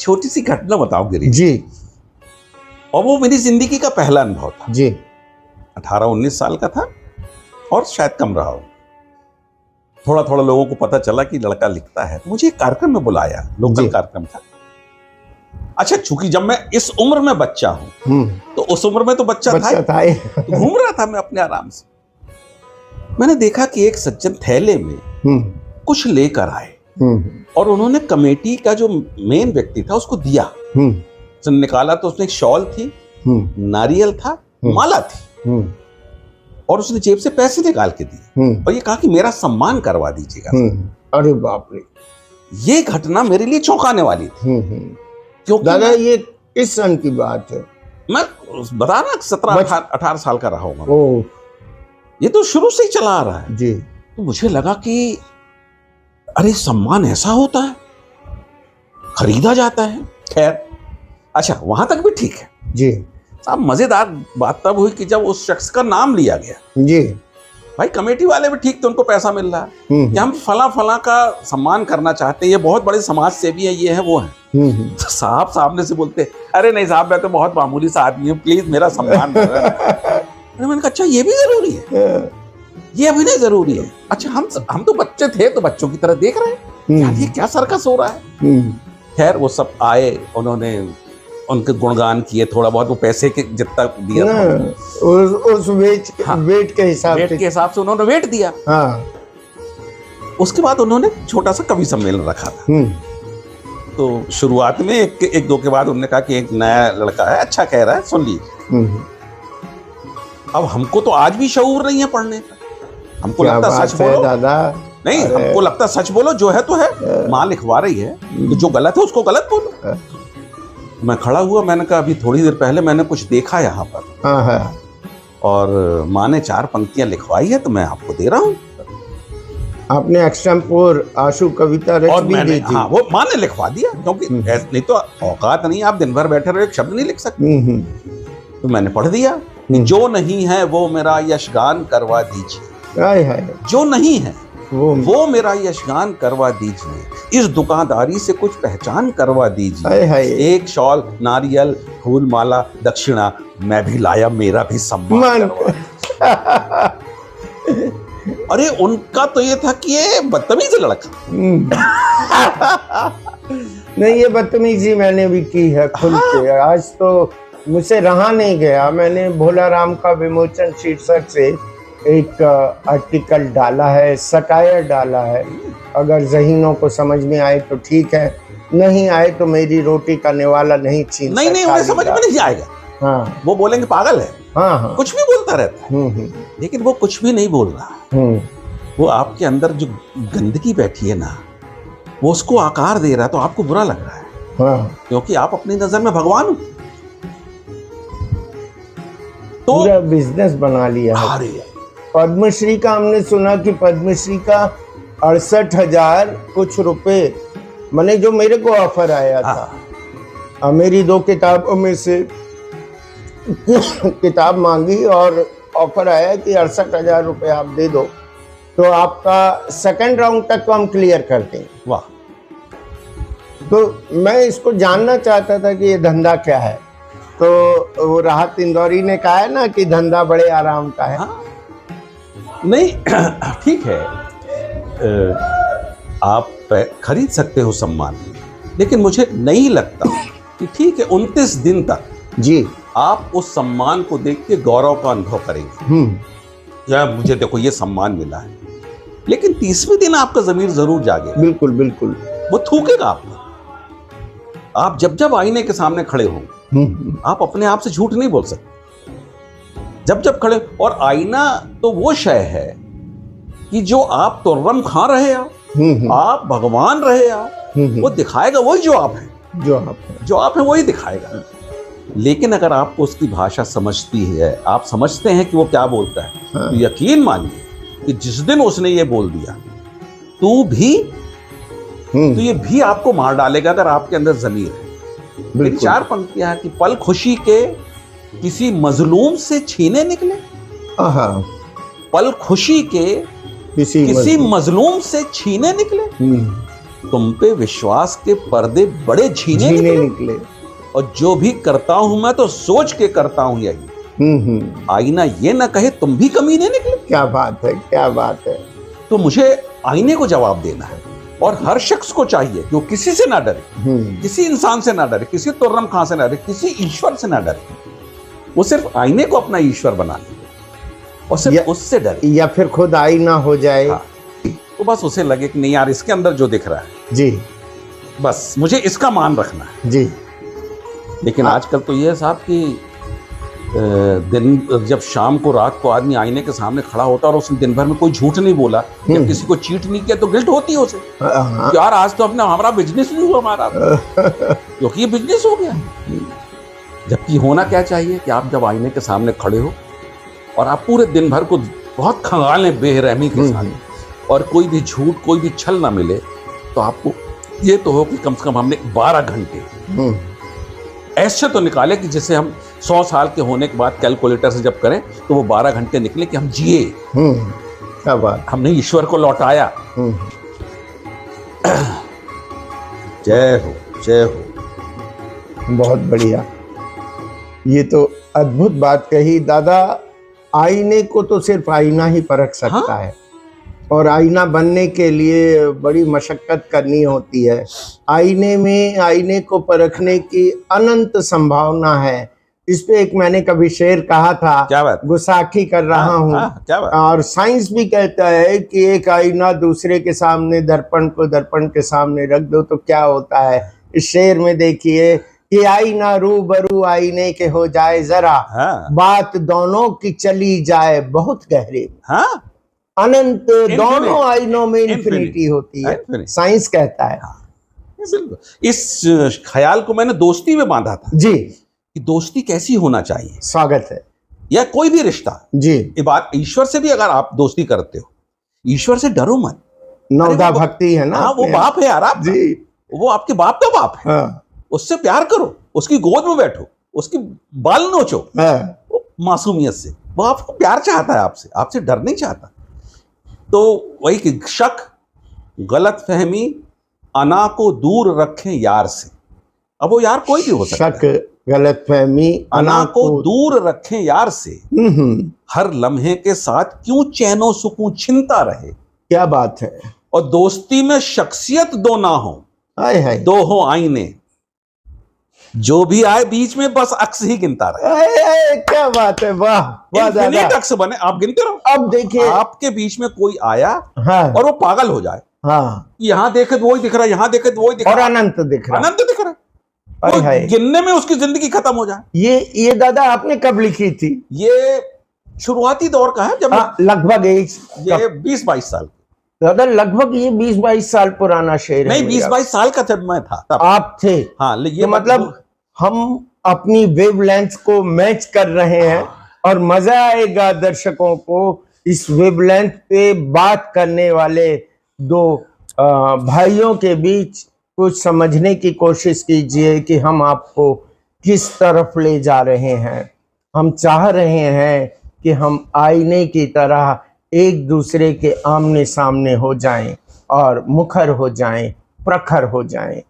छोटी सी घटना बताऊं गिरीश जी। और वो मेरी जिंदगी का पहला अनुभव था। जी। 18-19 साल का था और शायद कम रहा हो। थोड़ा थोड़ा लोगों को पता चला कि लड़का लिखता है, तो मुझे एक कार्यक्रम में बुलाया, लोकल कार्यक्रम था। अच्छा, चूंकि जब मैं इस उम्र में बच्चा हूं, तो उस उम्र में तो बच्चा था तो घूम रहा था मैं अपने आराम से। मैंने देखा कि एक सज्जन थैले में कुछ लेकर आए और उन्होंने कमेटी का जो मेन व्यक्ति था उसको दिया। उसने निकाला तो उसने एक शॉल थी, नारियल था, माला थी और उसने जेब से पैसे निकाल के दिए और ये कहा कि मेरा सम्मान करवा दीजिएगा। अरे बाप रे, ये घटना मेरे लिए चौंकाने वाली थी। क्योंकि दादा ये किस सन की बात है? मैं बता ना 17-18 साल का रहा हूँ। ये तो शुरू से ही चला आ रहा है जी। तो मुझे लगा कि अरे सम्मान ऐसा होता है, खरीदा जाता है। खैर अच्छा, वहां तक भी ठीक है जी। अब मजेदार बात तब हुई कि जब उस शख्स का नाम लिया गया। जी। भाई कमेटी वाले भी ठीक थे, उनको पैसा मिल रहा है कि हम फला फला का सम्मान करना चाहते हैं, ये बहुत बड़े समाज सेवी है, ये है वो है। तो साहब सामने से बोलते, अरे नहीं साहब मैं तो बहुत मामूली सा आदमी हूँ, प्लीज मेरा सम्मान कर। मैंने कहा अच्छा ये भी जरूरी है, ये अभी नहीं जरूरी है। अच्छा हम तो बच्चे थे तो बच्चों की तरह देख रहे हैं यार ये क्या सर्कस हो रहा है। खैर वो सब आए, उन्होंने उनके गुणगान किए, थोड़ा बहुत वो पैसे के जितना दिया था उस वेट के हिसाब से उन्होंने वेट दिया। हाँ। उसके बाद उन्होंने छोटा सा कवि सम्मेलन रखा था। तो शुरुआत में एक दो के बाद उन्होंने कहा कि एक नया लड़का है, अच्छा कह रहा है, सुन लीजिए। अब हमको तो आज भी शऊर नहीं है पढ़ने का, हमको लगता सच बोलो दादा, नहीं हमको लगता सच बोलो, जो है तो है, माँ लिखवा रही है तो जो गलत है उसको गलत बोलो। मैं खड़ा हुआ, मैंने कहा अभी थोड़ी देर पहले मैंने कुछ देखा यहाँ पर और माँ ने 4 पंक्तियां लिखवाई है तो मैं आपको दे रहा हूँ। आपने एक्सटेम्पोर आशु कविता रच भी दी थी। हाँ, वो माँ ने लिखवा दिया क्योंकि नहीं तो औकात नहीं, आप दिन भर बैठे रहे एक शब्द नहीं लिख सकते। तो मैंने पढ़ दिया कि जो नहीं है वो मेरा यशगान करवा दीजिए, जो नहीं है वो मेरा यशगान करवा दीजिए, इस दुकानदारी से कुछ पहचान करवा दीजिए, एक शॉल, नारियल, फूल माला, दक्षिणा मैं भी लाया, मेरा भी सम्मान करवा। अरे उनका तो ये था कि ये बदतमीज लड़का। नहीं ये बदतमीजी मैंने भी की है खुल के, आज तो मुझसे रहा नहीं गया। मैंने भोला राम का विमोचन शीर्षक से एक आर्टिकल डाला है, सटायर डाला है। अगर ज़हीनों को समझ में आए तो ठीक है, नहीं आए तो मेरी रोटी का निवाला नहीं छीन। नहीं उन्हें समझ में नहीं आएगा। हाँ, वो बोलेंगे पागल है। हाँ, कुछ भी बोलता रहता है। लेकिन वो कुछ भी नहीं बोल रहा। वो आपके अंदर जो गंदगी बैठी है ना, वो उसको आकार दे रहा है, तो आपको बुरा लग रहा है। हाँ। क्योंकि आप अपनी नजर में भगवान हो। तो पूरा बिजनेस बना लिया है। पद्मश्री का हमने सुना कि पद्मश्री का 68,000 कुछ रुपए, मैंने जो मेरे को ऑफर आया था, मेरी 2 किताबों में से किताब मांगी और ऑफर आया कि 68,000 रुपए आप दे दो तो आपका 2nd राउंड तक को हम क्लियर कर देंगे। वाह। तो मैं इसको जानना चाहता था कि ये धंधा क्या है। तो वो राहत इंदौरी ने कहा है ना कि धंधा बड़े आराम का है। हाँ? नहीं ठीक है, आप खरीद सकते हो सम्मान, लेकिन मुझे नहीं लगता कि ठीक है 29 दिन तक जी आप उस सम्मान को देख के गौरव का अनुभव करेंगे। या मुझे देखो ये सम्मान मिला है, लेकिन 30वें दिन आपका जमीर जरूर जागे। बिल्कुल बिल्कुल, वो थूकेगा आपको। आप जब जब आईने के सामने खड़े हो आप अपने आप से झूठ नहीं बोल सकते। जब खड़े, और आईना तो वो शय है कि जो आप तुर्रम खा रहे हो, आप भगवान रहे हो, वो दिखाएगा वही जो आप है, जो आप है वही दिखाएगा। लेकिन अगर आपको उसकी भाषा समझती है, आप समझते हैं कि वो क्या बोलता है, तो यकीन मानिए कि जिस दिन उसने ये बोल दिया तो ये भी आपको मार डालेगा अगर आपके अंदर ज़मीर है। मेरी 4 पंक्तियां कि पल खुशी के किसी मजलूम से छीने निकले, पल खुशी के किसी मजलूम से छीने निकले, तुम पे विश्वास के पर्दे बड़े झीने जीने निकले। निकले। और जो भी करता हूं मैं तो सोच के करता हूं यही। आईना ये ना कहे तुम भी कमीने निकले। क्या बात है, क्या बात है। तो मुझे आईने को जवाब देना है, और हर शख्स को चाहिए कि वो किसी से ना डरे, किसी इंसान से ना डरे, किसी तुर्रम खां से ना डरे, किसी ईश्वर से ना डरे। वो सिर्फ आईने को अपना ईश्वर बना ले और सिर्फ उससे डरे, या फिर खुद आईना हो जाए। हाँ। तो बस उसे लगे कि नहीं यार, इसके अंदर जो दिख रहा है जी, बस मुझे इसका मान रखना है जी। लेकिन आजकल तो ये है साहब कि दिन जब शाम को रात को आदमी आईने के सामने खड़ा होता है और उसने दिन भर में कोई झूठ नहीं बोला या किसी को चीट नहीं किया तो गिल्ट होती है उसे। यार आज तो अपना हमारा बिजनेस नहीं हुआ हमारा, क्योंकि ये बिजनेस हो गया। जबकि होना क्या चाहिए कि आप जब आईने के सामने खड़े हो और आप पूरे दिन भर को बहुत खंगालें बेरहमी के साथ और कोई भी झूठ, कोई भी छल ना मिले, तो आपको ये तो हो कि कम से कम हमने 12 घंटे ऐसे तो निकाले कि जिसे हम 100 साल के होने के बाद कैलकुलेटर से जब करें तो वो 12 घंटे निकले कि हम जिए। क्या बात। हमने ईश्वर को लौटाया। जय हो, जय हो। बहुत बढ़िया, ये तो अद्भुत बात कही दादा। आईने को तो सिर्फ आईना ही परख सकता है, और आईना बनने के लिए बड़ी मशक्कत करनी होती है। आईने में आईने को परखने की अनंत संभावना है। इस पे एक मैंने कभी शेर कहा था, क्या बात? गुस्साखी कर रहा हूँ। क्या बात? और साइंस भी कहता है कि एक आईना दूसरे के सामने, दर्पण को दर्पण के सामने रख दो तो क्या होता है। इस शेर में देखिए कि आईना रूबरू आईने के हो जाए जरा, बात दोनों की चली जाए बहुत गहरे। अनंत दोनों आईनों में इन्फिनिटी होती है, साइंस कहता है। इस ख्याल को मैंने दोस्ती में बांधा था जी, कि दोस्ती कैसी होना चाहिए। स्वागत है। या कोई भी रिश्ता जी, ये बात ईश्वर से भी अगर आप दोस्ती करते हो, ईश्वर से डरो मत। नवदा भक्ति है ना। हाँ, वो बाप है यार आप जी, वो आपके बाप का बाप है। उससे प्यार करो, उसकी गोद में बैठो, उसकी बाल नोचो मासूमियत से। वो आपको प्यार चाहता है, आपसे डर नहीं चाहता। तो वही कि शक, गलत फहमी, अना को दूर रखें यार से। अब वो यार कोई भी हो सकता है। शक, गलत फहमी, अना को दूर रखें यार से। हर लम्हे के साथ क्यों चैनो सुकून छिनता रहे। क्या बात है। और दोस्ती में शख्सियत दो ना हो, दो हो आईने। जो भी आए बीच में बस अक्स ही गिनता रहे। क्या बात है, वाह वाह दादा। अक्स बने, आप गिनते रहो। अब देखिए, आपके बीच में कोई आया और वो पागल हो जाए। यहाँ देखे तो वही दिख रहा है, यहाँ देखे तो वही दिख रहा है, और अनंत दिख रहा है, अनंत दिख रहा है। गिनने में उसकी जिंदगी खत्म हो जाए। ये दादा आपने कब लिखी थी? ये शुरुआती दौर का है, जब लगभग ये 20-22 साल दादा, लगभग ये 20-22 साल पुराना शेर है। नहीं, 20-22 साल का जब मैं था तब आप थे। हाँ, ये मतलब हम अपनी वेवलेंथ को मैच कर रहे हैं, और मजा आएगा दर्शकों को। इस वेवलेंथ पे बात करने वाले दो भाइयों के बीच कुछ समझने की कोशिश कीजिए कि हम आपको किस तरफ ले जा रहे हैं। हम चाह रहे हैं कि हम आईने की तरह एक दूसरे के आमने सामने हो जाएं और मुखर हो जाएं, प्रखर हो जाएं।